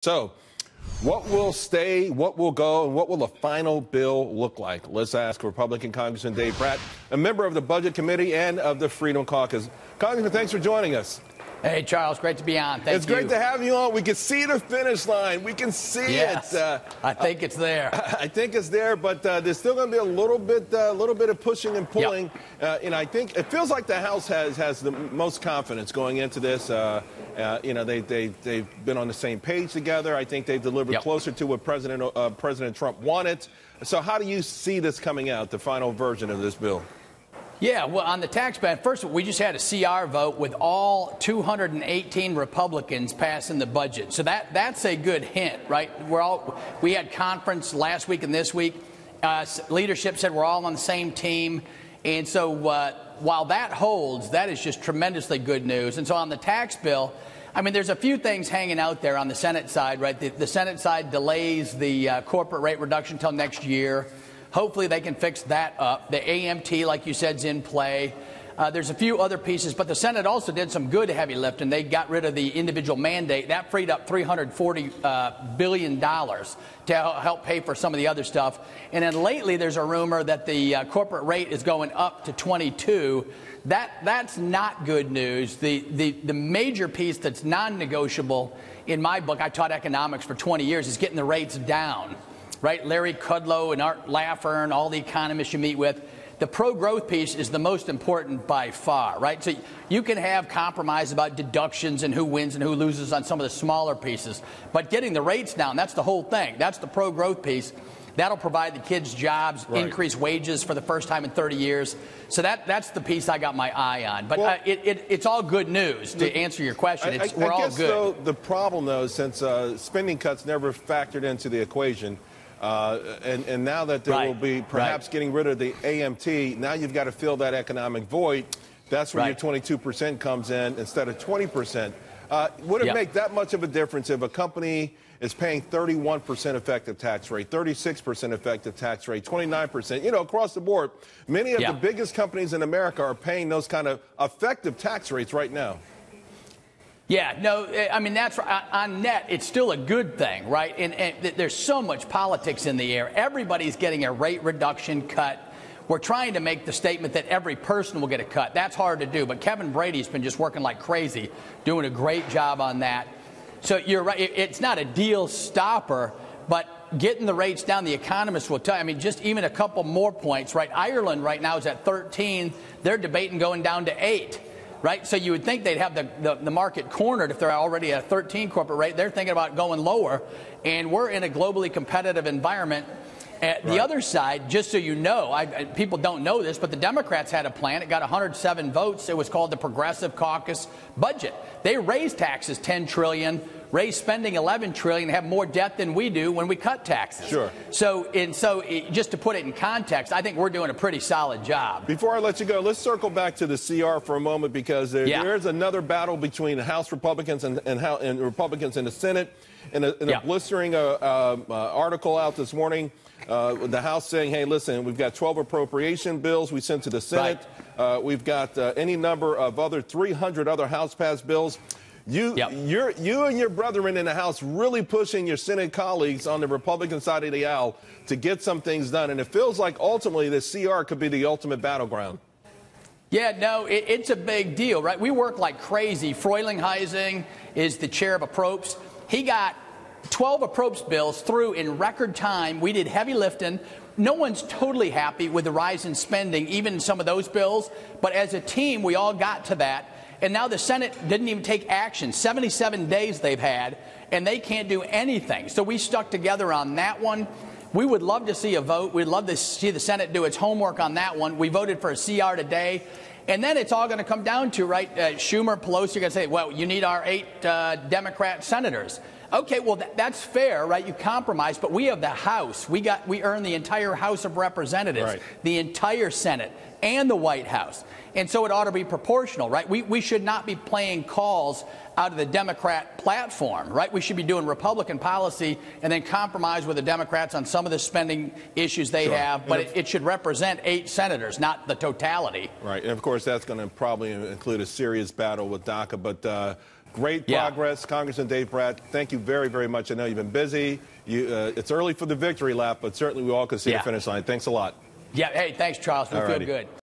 So, what will stay, what will go, and what will the final bill look like? Let's ask Republican Congressman Dave Brat, a member of the Budget Committee and of the Freedom Caucus. Congressman, thanks for joining us. Hey, Charles, great to be on. Thank you. It's great to have you on. We can see the finish line. We can see it. I think it's there. I think it's there, but there's still going to be a little bit of pushing and pulling. Yep. And I think it feels like the House has the most confidence going into this. They've been on the same page together. I think they've delivered closer to what President Trump wanted. So how do you see this coming out, the final version of this bill? Yeah, well, on the tax ban, first, we just had a CR vote with all 218 Republicans passing the budget. So that's a good hint, right? We had conference last week and this week. Leadership said we're all on the same team. And so while that holds, that is just tremendously good news. And so on the tax bill, I mean, there's a few things hanging out there on the Senate side, right? The Senate side delays the corporate rate reduction until next year. Hopefully they can fix that up. The AMT, like you said, is in play. There's a few other pieces, but the Senate also did some good heavy lifting. They got rid of the individual mandate. That freed up $340 billion to help pay for some of the other stuff. And then lately there's a rumor that the corporate rate is going up to 22. That's not good news. The major piece that's non-negotiable in my book, I taught economics for 20 years, is getting the rates down. Right? Larry Kudlow and Art Laffer and all the economists you meet with. The pro-growth piece is the most important by far, right? So you can have compromise about deductions and who wins and who loses on some of the smaller pieces. But getting the rates down, that's the whole thing. That's the pro-growth piece. That'll provide the kids jobs, increase wages for the first time in 30 years. So that's the piece I got my eye on. But it's all good news, to answer your question. We're all good. Though, the problem, though, since spending cuts never factored into the equation, and now that there will be perhaps getting rid of the AMT, now you've got to fill that economic void. That's where your 22% comes in instead of 20%. Would it make that much of a difference if a company is paying 31% effective tax rate, 36% effective tax rate, 29%, across the board? Many of the biggest companies in America are paying those kind of effective tax rates right now. Yeah, no, I mean, that's on net, it's still a good thing, right? And there's so much politics in the air. Everybody's getting a rate reduction cut. We're trying to make the statement that every person will get a cut. That's hard to do, but Kevin Brady's been just working like crazy, doing a great job on that. So you're right, it's not a deal stopper, but getting the rates down, the economists will tell you. I mean, just even a couple more points, right? Ireland right now is at 13. They're debating going down to 8. Right, so you would think they'd have the market cornered if they're already at a 13 corporate rate. They're thinking about going lower, and we're in a globally competitive environment. The other side, just so you know, people don't know this, but the Democrats had a plan. It got 107 votes. It was called the Progressive Caucus budget. They raised taxes $10 trillion, raised spending $11 trillion, have more debt than we do when we cut taxes. Sure. So just to put it in context, I think we're doing a pretty solid job. Before I let you go, let's circle back to the CR for a moment, because there's another battle between House Republicans and Republicans in the Senate. In a blistering article out this morning, the House saying, hey, listen, we've got 12 appropriation bills we sent to the Senate. We've got any number of 300 other House-passed bills. You and your brethren in the House really pushing your Senate colleagues on the Republican side of the aisle to get some things done. And it feels like ultimately the CR could be the ultimate battleground. Yeah, no, it's a big deal, right? We work like crazy. Frelinghuysen is the chair of Approps. He got 12 Approps bills through in record time. We did heavy lifting. No one's totally happy with the rise in spending, even some of those bills. But as a team, we all got to that. And now the Senate didn't even take action. 77 days they've had, and they can't do anything. So we stuck together on that one. We would love to see a vote. We'd love to see the Senate do its homework on that one. We voted for a CR today. And then it's all going to come down to, Schumer, Pelosi are going to say, well, you need our 8 Democrat senators. Okay, well, that's fair, right? You compromise, but we have the House. We earn the entire House of Representatives, the entire Senate, and the White House. And so it ought to be proportional, right? We should not be playing calls out of the Democrat platform, right? We should be doing Republican policy and then compromise with the Democrats on some of the spending issues they have. But it should represent 8 senators, not the totality. Right. And, of course, that's going to probably include a serious battle with DACA. But Great progress, Congressman Dave Brat. Thank you very, very much. I know you've been busy. It's early for the victory lap, but certainly we all can see the finish line. Thanks a lot. Yeah, hey, thanks, Charles. We feel good.